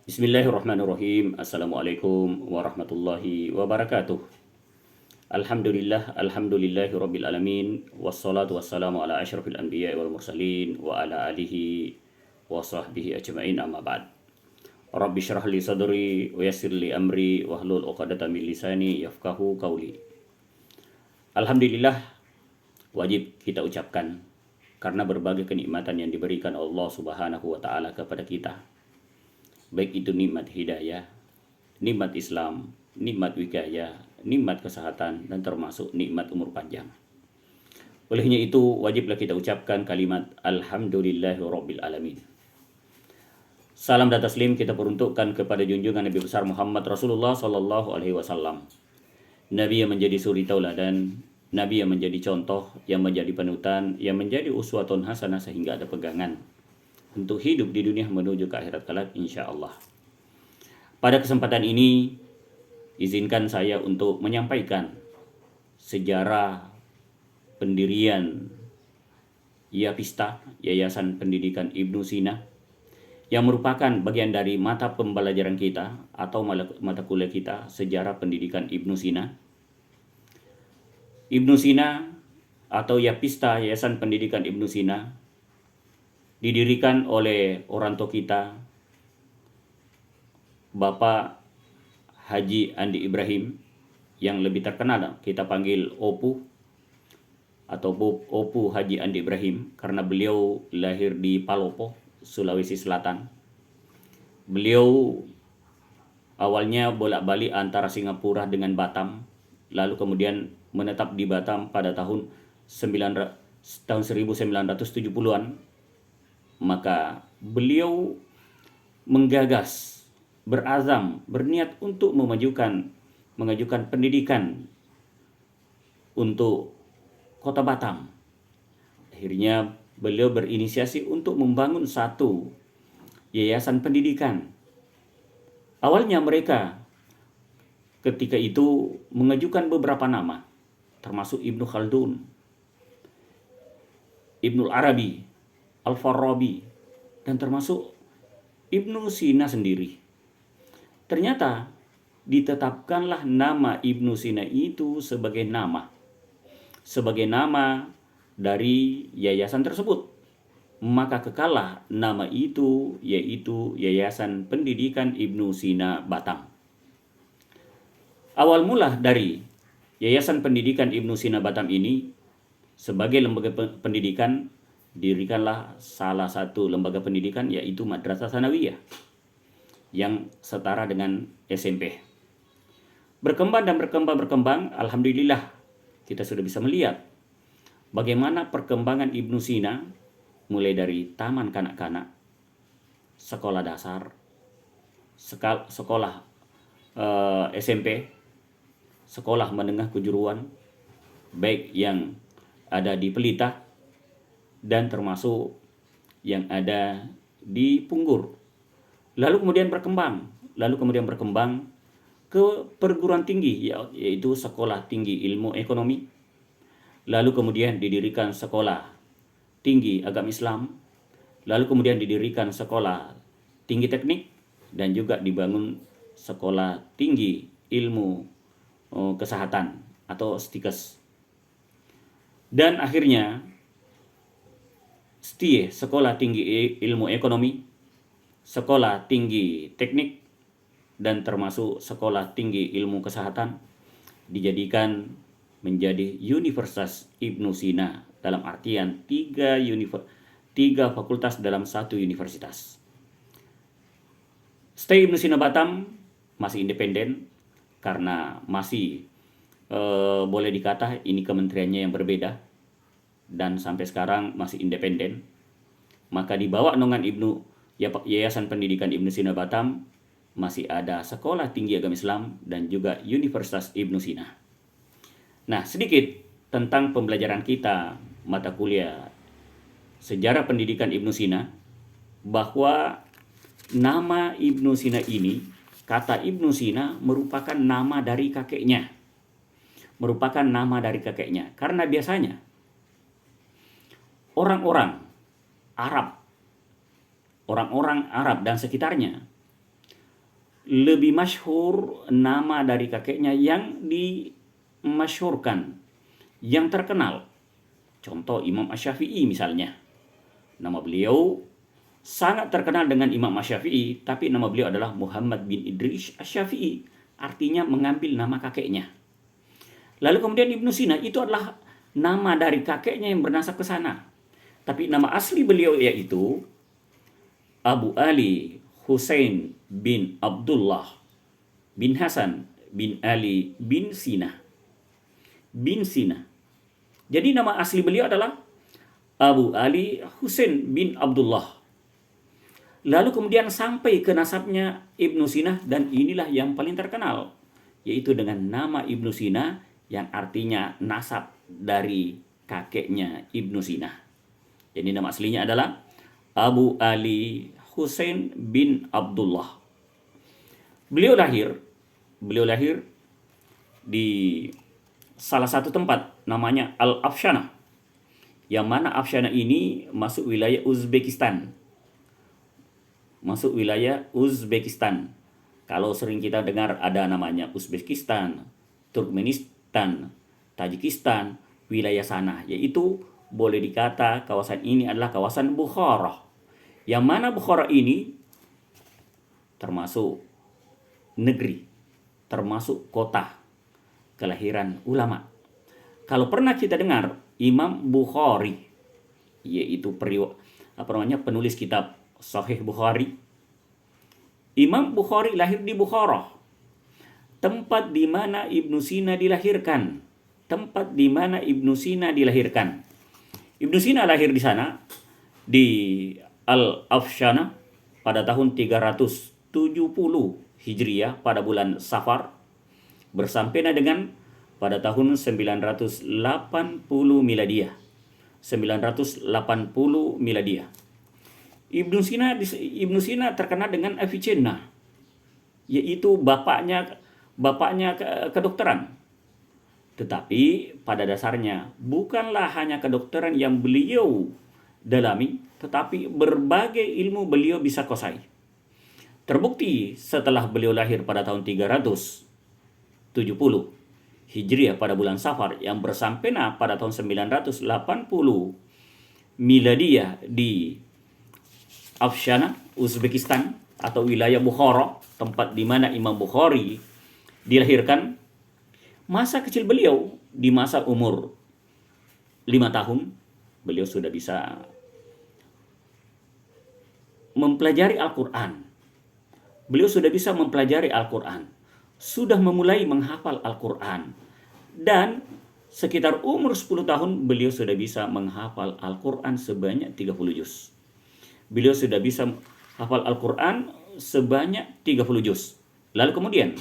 Bismillahirrahmanirrahim. Assalamualaikum warahmatullahi wabarakatuh. Alhamdulillahi rabbil alamin. Wassalatu wassalamu ala asyrafil anbiya wal mursalin wa ala alihi wa sahbihi ajma'in, amma ba'd. Rabbi syrah li sadri wa yassir li amri wahlul 'uqdatam min lisani yafqahu qawli. Alhamdulillah wajib kita ucapkan karena berbagai kenikmatan yang diberikan Allah Subhanahu wa taala kepada kita. Baik itu nikmat hidayah, nikmat Islam, nikmat wikayah, nikmat kesehatan, dan termasuk nikmat umur panjang. Olehnya itu wajiblah kita ucapkan kalimat Alhamdulillahi rabbil alamin. Salam dan taslim kita peruntukkan kepada junjungan Nabi besar Muhammad Rasulullah sallallahu alaihi wasallam. Nabi yang menjadi suri tauladan, Nabi yang menjadi contoh, yang menjadi panutan, yang menjadi uswatun hasanah sehingga ada pegangan untuk hidup di dunia menuju ke akhirat kelak insyaallah. Pada kesempatan ini izinkan saya untuk menyampaikan sejarah pendirian YAPISTA, Yayasan Pendidikan Ibnu Sina, yang merupakan bagian dari mata pembelajaran kita atau mata kuliah kita, sejarah pendidikan Ibnu Sina. Ibnu Sina atau YAPISTA, Yayasan Pendidikan Ibnu Sina, didirikan oleh orang tua kita, Bapak Haji Andi Ibrahim, yang lebih terkenal kita panggil Opu atau Opu Haji Andi Ibrahim karena beliau lahir di Palopo, Sulawesi Selatan. Beliau awalnya bolak-balik antara Singapura dengan Batam, lalu kemudian menetap di Batam pada tahun 1970-an. Maka beliau menggagas, berazam, berniat untuk mengajukan pendidikan untuk Kota Batam. Akhirnya beliau berinisiasi untuk membangun satu yayasan pendidikan. Awalnya mereka ketika itu mengajukan beberapa nama, termasuk Ibnu Khaldun, Ibnu Arabi, Al-Farabi, dan termasuk Ibnu Sina sendiri. Ternyata ditetapkanlah nama Ibnu Sina itu sebagai nama dari yayasan tersebut. Maka kekalah nama itu, yaitu Yayasan Pendidikan Ibnu Sina Batam. Awal mula dari Yayasan Pendidikan Ibnu Sina Batam ini sebagai lembaga pendidikan, dirikanlah salah satu lembaga pendidikan, yaitu Madrasah Tsanawiyah yang setara dengan SMP. Berkembang, alhamdulillah kita sudah bisa melihat bagaimana perkembangan Ibnu Sina, mulai dari taman kanak-kanak, sekolah dasar, sekolah SMP, sekolah menengah kejuruan, baik yang ada di Pelita dan termasuk yang ada di Punggur. Lalu kemudian berkembang ke perguruan tinggi, yaitu Sekolah Tinggi Ilmu Ekonomi. Lalu kemudian didirikan Sekolah Tinggi Agama Islam. Lalu kemudian didirikan Sekolah Tinggi Teknik, dan juga dibangun Sekolah Tinggi Ilmu Kesehatan atau STIKES. Dan akhirnya STIE, Sekolah Tinggi Ilmu Ekonomi, Sekolah Tinggi Teknik, dan termasuk Sekolah Tinggi Ilmu Kesehatan dijadikan menjadi Universitas Ibnu Sina, dalam artian tiga fakultas dalam satu universitas. STIE Ibnu Sina Batam masih independen karena masih boleh dikata ini kementeriannya yang berbeda, dan sampai sekarang masih independen. Maka di bawah naungan Yayasan Pendidikan Ibnu Sina Batam masih ada Sekolah Tinggi Agama Islam dan juga Universitas Ibnu Sina. Nah, sedikit tentang pembelajaran kita mata kuliah sejarah pendidikan Ibnu Sina, bahwa nama Ibnu Sina ini, kata Ibnu Sina merupakan nama dari kakeknya. Karena biasanya orang-orang Arab dan sekitarnya lebih masyhur nama dari kakeknya yang dimasyhurkan, yang terkenal. Contoh Imam Asy-Syafi'i misalnya. Nama beliau sangat terkenal dengan Imam Asy-Syafi'i, tapi nama beliau adalah Muhammad bin Idris Asy-Syafi'i, artinya mengambil nama kakeknya. Lalu kemudian Ibnu Sina itu adalah nama dari kakeknya yang bernasab ke sana. Tapi nama asli beliau yaitu Abu Ali Husain bin Abdullah bin Hasan bin Ali bin Sina. Bin Sina. Jadi nama asli beliau adalah Abu Ali Husain bin Abdullah. Lalu kemudian sampai ke nasabnya Ibnu Sina, dan inilah yang paling terkenal, yaitu dengan nama Ibnu Sina yang artinya nasab dari kakeknya Ibnu Sina. Jadi nama aslinya adalah Abu Ali Husain bin Abdullah. Beliau lahir di salah satu tempat namanya Al-Afshanah, yang mana Afshanah ini masuk wilayah Uzbekistan. Kalau sering kita dengar ada namanya Uzbekistan, Turkmenistan, Tajikistan, wilayah sana, yaitu boleh dikata kawasan ini adalah kawasan Bukhara. Yang mana Bukhara ini termasuk negeri, termasuk kota kelahiran ulama. Kalau pernah kita dengar Imam Bukhari, yaitu penulis kitab Sahih Bukhari. Imam Bukhari lahir di Bukhara, tempat di mana Ibnu Sina dilahirkan. Ibnu Sina lahir di sana, di Al-Afshanah pada tahun 370 Hijriah pada bulan Safar, bersampaian dengan pada tahun 980 Miladiah. Ibnu Sina terkenal dengan Avicenna, yaitu bapaknya kedokteran. Tetapi pada dasarnya bukanlah hanya kedokteran yang beliau dalami, tetapi berbagai ilmu beliau bisa kuasai. Terbukti setelah beliau lahir pada tahun 370 Hijriah pada bulan Safar, yang bersampaian pada tahun 980 Miladiah di Afshanah, Uzbekistan atau wilayah Bukhara, tempat di mana Imam Bukhari dilahirkan. Masa kecil beliau, di masa umur 5 tahun, beliau sudah bisa mempelajari Al-Quran. Sudah memulai menghafal Al-Quran. Dan sekitar umur 10 tahun, beliau sudah bisa menghafal Al-Quran sebanyak 30 juz. Beliau sudah bisa hafal Al-Quran sebanyak 30 juz. Lalu kemudian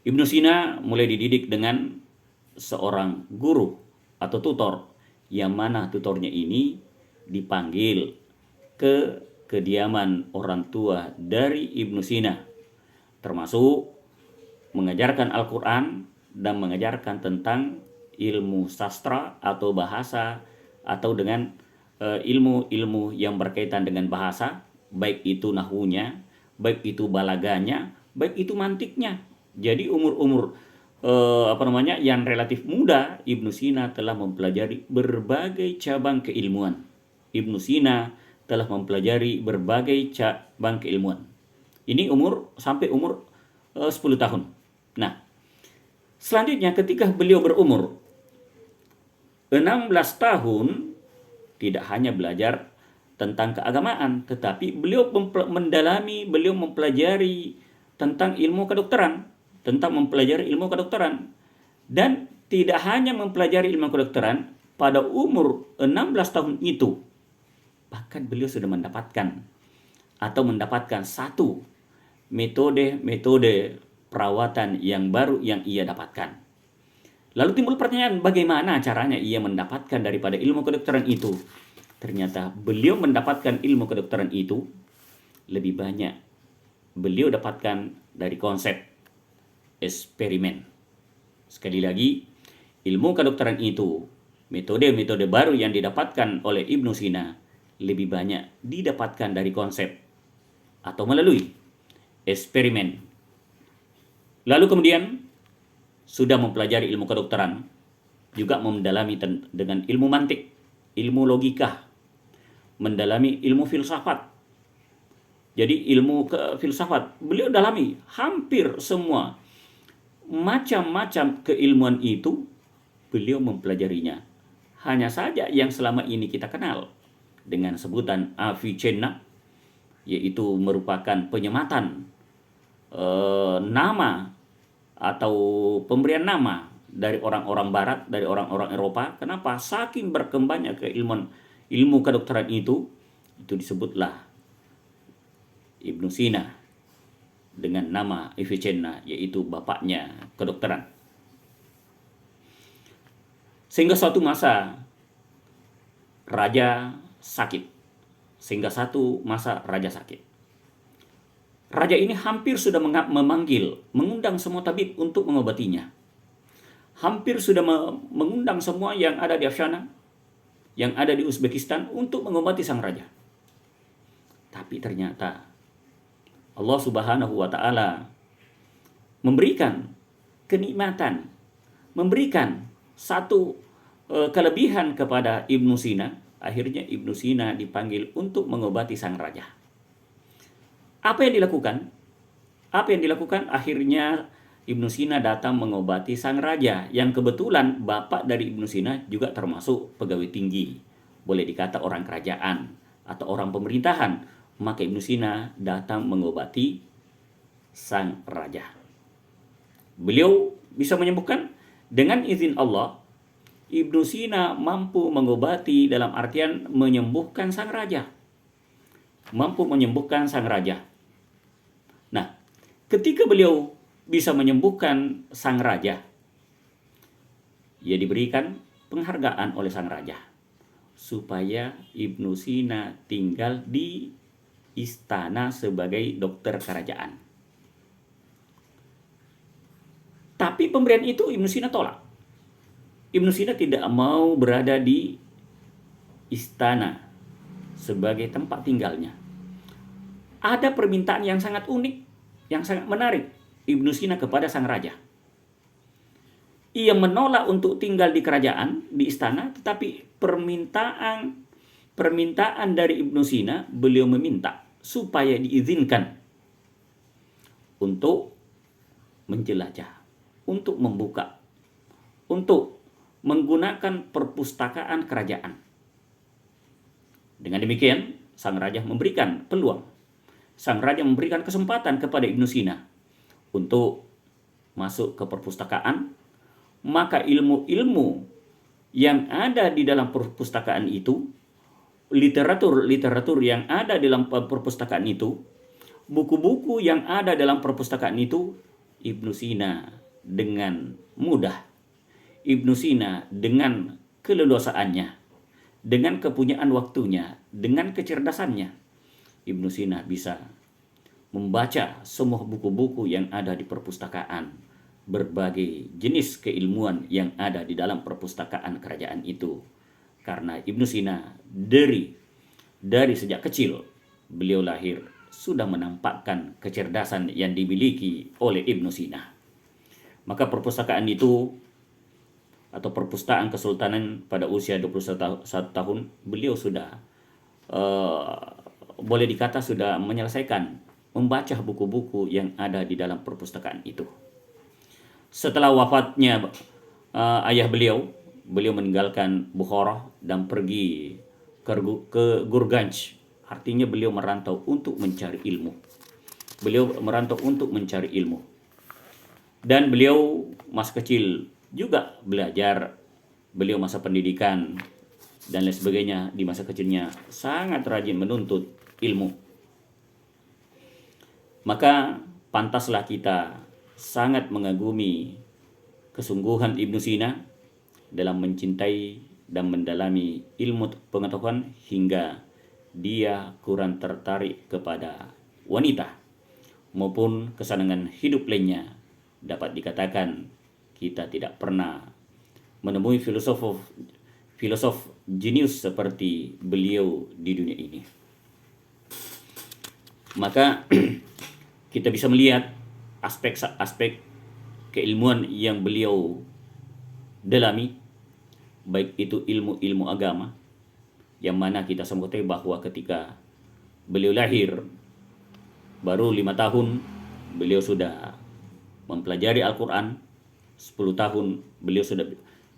Ibnu Sina mulai dididik dengan seorang guru atau tutor, yang mana tutornya ini dipanggil ke kediaman orang tua dari Ibnu Sina, termasuk mengajarkan Al-Quran dan mengajarkan tentang ilmu sastra atau bahasa, atau dengan ilmu-ilmu yang berkaitan dengan bahasa, baik itu nahwunya, baik itu balaganya, baik itu mantiknya. Jadi umur-umur yang relatif muda, Ibnu Sina telah mempelajari berbagai cabang keilmuan. Ini sampai umur 10 tahun. Nah, selanjutnya ketika beliau berumur 16 tahun, tidak hanya belajar tentang keagamaan, tetapi beliau mempelajari tentang ilmu kedokteran. Dan tidak hanya mempelajari ilmu kedokteran, pada umur 16 tahun itu, bahkan beliau sudah mendapatkan satu metode perawatan yang baru yang ia dapatkan. Lalu timbul pertanyaan, bagaimana caranya ia mendapatkan daripada ilmu kedokteran itu? Ternyata beliau mendapatkan ilmu kedokteran itu lebih banyak beliau dapatkan dari konsep eksperimen. Sekali lagi, ilmu kedokteran itu, metode-metode baru yang didapatkan oleh Ibnu Sina lebih banyak didapatkan dari konsep atau melalui eksperimen. Lalu kemudian sudah mempelajari ilmu kedokteran, juga mendalami dengan ilmu mantik, ilmu logika, mendalami ilmu filsafat. Jadi ilmu filsafat beliau dalami hampir semua macam-macam keilmuan itu beliau mempelajarinya. Hanya saja yang selama ini kita kenal dengan sebutan Avicenna, yaitu merupakan penyematan nama atau pemberian nama dari orang-orang Barat, dari orang-orang Eropa. Kenapa? Saking berkembangnya keilmuan ilmu kedokteran itu disebutlah Ibnu Sina dengan nama Avicenna, yaitu bapaknya kedokteran. Sehingga suatu masa raja sakit. Raja ini hampir sudah mengundang semua tabib untuk mengobatinya. Hampir sudah mengundang semua yang ada di Afshana, yang ada di Uzbekistan untuk mengobati sang raja. Tapi ternyata Allah Subhanahu wa Ta'ala memberikan kenikmatan, memberikan satu kelebihan kepada Ibnu Sina. Akhirnya Ibnu Sina dipanggil untuk mengobati sang raja. Apa yang dilakukan? Akhirnya Ibnu Sina datang mengobati sang raja, yang kebetulan bapak dari Ibnu Sina juga termasuk pegawai tinggi, boleh dikata orang kerajaan atau orang pemerintahan. Maka Ibnu Sina datang mengobati sang raja. Beliau bisa menyembuhkan dengan izin Allah. Ibnu Sina mampu mengobati dalam artian menyembuhkan sang raja. Mampu menyembuhkan sang raja. Nah, ketika beliau bisa menyembuhkan sang raja, ia diberikan penghargaan oleh sang raja supaya Ibnu Sina tinggal di istana sebagai dokter kerajaan. Tapi pemberian itu Ibnu Sina tolak. Ibnu Sina tidak mau berada di istana sebagai tempat tinggalnya. Ada permintaan yang sangat unik, yang sangat menarik Ibnu Sina kepada sang raja. Ia menolak untuk tinggal di kerajaan, di istana, tetapi permintaan dari Ibnu Sina, beliau meminta supaya diizinkan untuk menjelajah, untuk membuka, untuk menggunakan perpustakaan kerajaan. Dengan demikian, sang raja memberikan peluang, sang raja memberikan kesempatan kepada Ibnu Sina untuk masuk ke perpustakaan. Maka ilmu-ilmu yang ada di dalam perpustakaan itu, literatur yang ada dalam perpustakaan itu, buku-buku yang ada dalam perpustakaan itu, Ibnu Sina dengan mudah, Ibnu Sina dengan keleluasaannya, dengan kepunyaan waktunya, dengan kecerdasannya, Ibnu Sina bisa membaca semua buku-buku yang ada di perpustakaan, berbagai jenis keilmuan yang ada di dalam perpustakaan kerajaan itu. Karena Ibnu Sina dari sejak kecil beliau lahir sudah menampakkan kecerdasan yang dimiliki oleh Ibnu Sina. Maka perpustakaan itu atau perpustakaan kesultanan pada usia 21 tahun beliau sudah boleh dikata sudah menyelesaikan membaca buku-buku yang ada di dalam perpustakaan itu. Setelah wafatnya ayah beliau meninggalkan Bukhara dan pergi ke Gurganj. Artinya beliau merantau untuk mencari ilmu. Dan beliau masa kecil juga belajar, beliau masa pendidikan dan lain sebagainya. Di masa kecilnya sangat rajin menuntut ilmu. Maka pantaslah kita sangat mengagumi kesungguhan Ibnu Sina dalam mencintai dan mendalami ilmu pengetahuan hingga dia kurang tertarik kepada wanita maupun kesenangan hidup lainnya. Dapat dikatakan kita tidak pernah menemui filosof jenius seperti beliau di dunia ini. Maka kita bisa melihat aspek-aspek keilmuan yang beliau dalami, baik itu ilmu-ilmu agama, yang mana kita semua tahu bahwa ketika beliau lahir baru 5 tahun beliau sudah mempelajari Al-Quran, 10 tahun beliau sudah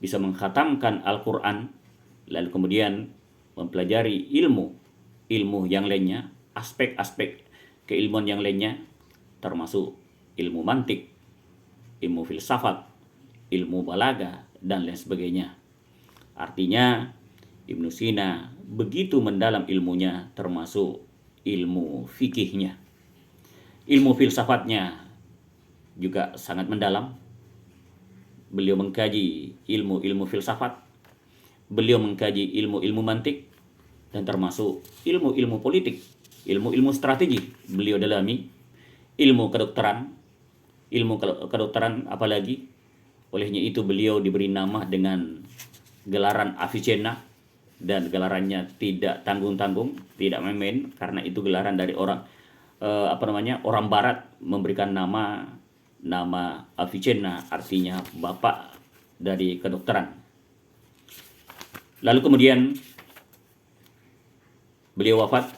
bisa mengkhatamkan Al-Quran, lalu kemudian mempelajari ilmu yang lainnya, aspek-aspek keilmuan yang lainnya, termasuk ilmu mantik, ilmu filsafat, ilmu balaga, dan lain sebagainya. Artinya Ibnu Sina begitu mendalam ilmunya, termasuk ilmu fikihnya. Ilmu filsafatnya juga sangat mendalam. Beliau mengkaji ilmu-ilmu filsafat, beliau mengkaji ilmu-ilmu mantik, dan termasuk ilmu-ilmu politik, ilmu-ilmu strategi beliau dalami, ilmu kedokteran apalagi. Olehnya itu beliau diberi nama dengan gelaran Avicenna, dan gelarannya tidak tanggung-tanggung, tidak main-main, karena itu gelaran dari orang orang Barat memberikan nama Avicenna, artinya bapak dari kedokteran. Lalu kemudian beliau wafat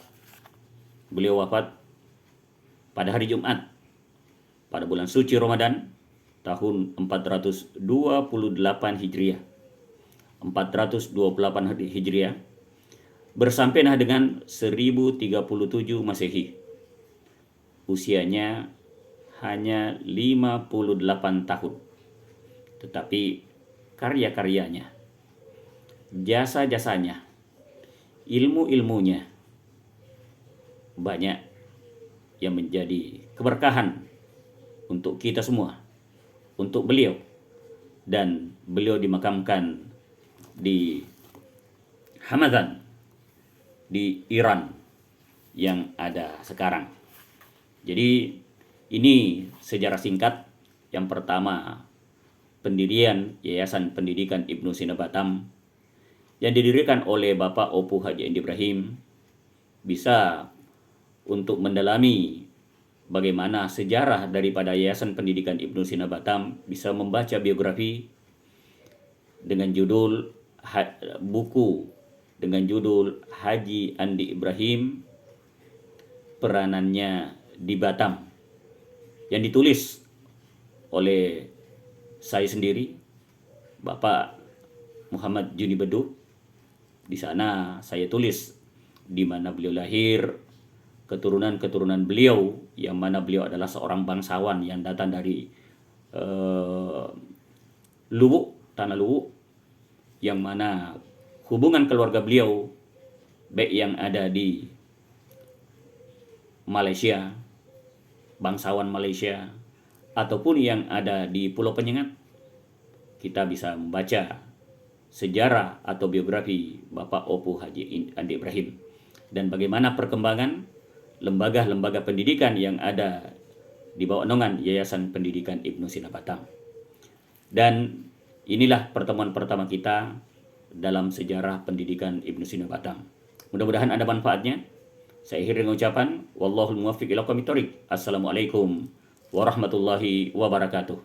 pada hari Jumat pada bulan suci Ramadan tahun 428 Hijriah. 428 Hijriah bersampaian dengan 1037 Masehi. Usianya hanya 58 tahun. Tetapi karya-karyanya, jasa-jasanya, ilmu-ilmunya banyak yang menjadi keberkahan untuk kita semua, untuk beliau. Dan beliau dimakamkan di Hamadan, di Iran yang ada sekarang. Jadi ini sejarah singkat. Yang pertama, pendirian Yayasan Pendidikan Ibnu Sina Batam yang didirikan oleh Bapak Opu Haji Andi Ibrahim, bisa untuk mendalami bagaimana sejarah daripada Yayasan Pendidikan Ibnu Sina Batam, bisa membaca biografi dengan judul buku dengan judul Haji Andi Ibrahim, peranannya di Batam, yang ditulis oleh saya sendiri, Bapak Muhammad Juni Bedu. Di sana saya tulis di mana beliau lahir, keturunan beliau, yang mana beliau adalah seorang bangsawan yang datang dari tanah Luwu, yang mana hubungan keluarga beliau baik yang ada di Malaysia, bangsawan Malaysia, ataupun yang ada di Pulau Penyengat, kita bisa membaca sejarah atau biografi Bapak Opu Haji Andi Ibrahim, dan bagaimana perkembangan lembaga-lembaga pendidikan yang ada di bawah naungan Yayasan Pendidikan Ibnu Sina Batam. Dan inilah pertemuan pertama kita dalam sejarah pendidikan Ibnu Sina Batam. Mudah-mudahan ada manfaatnya. Saya akhiri dengan ucapan wallahul muwaffiq ila aqwamit thoriq. Assalamualaikum warahmatullahi wabarakatuh.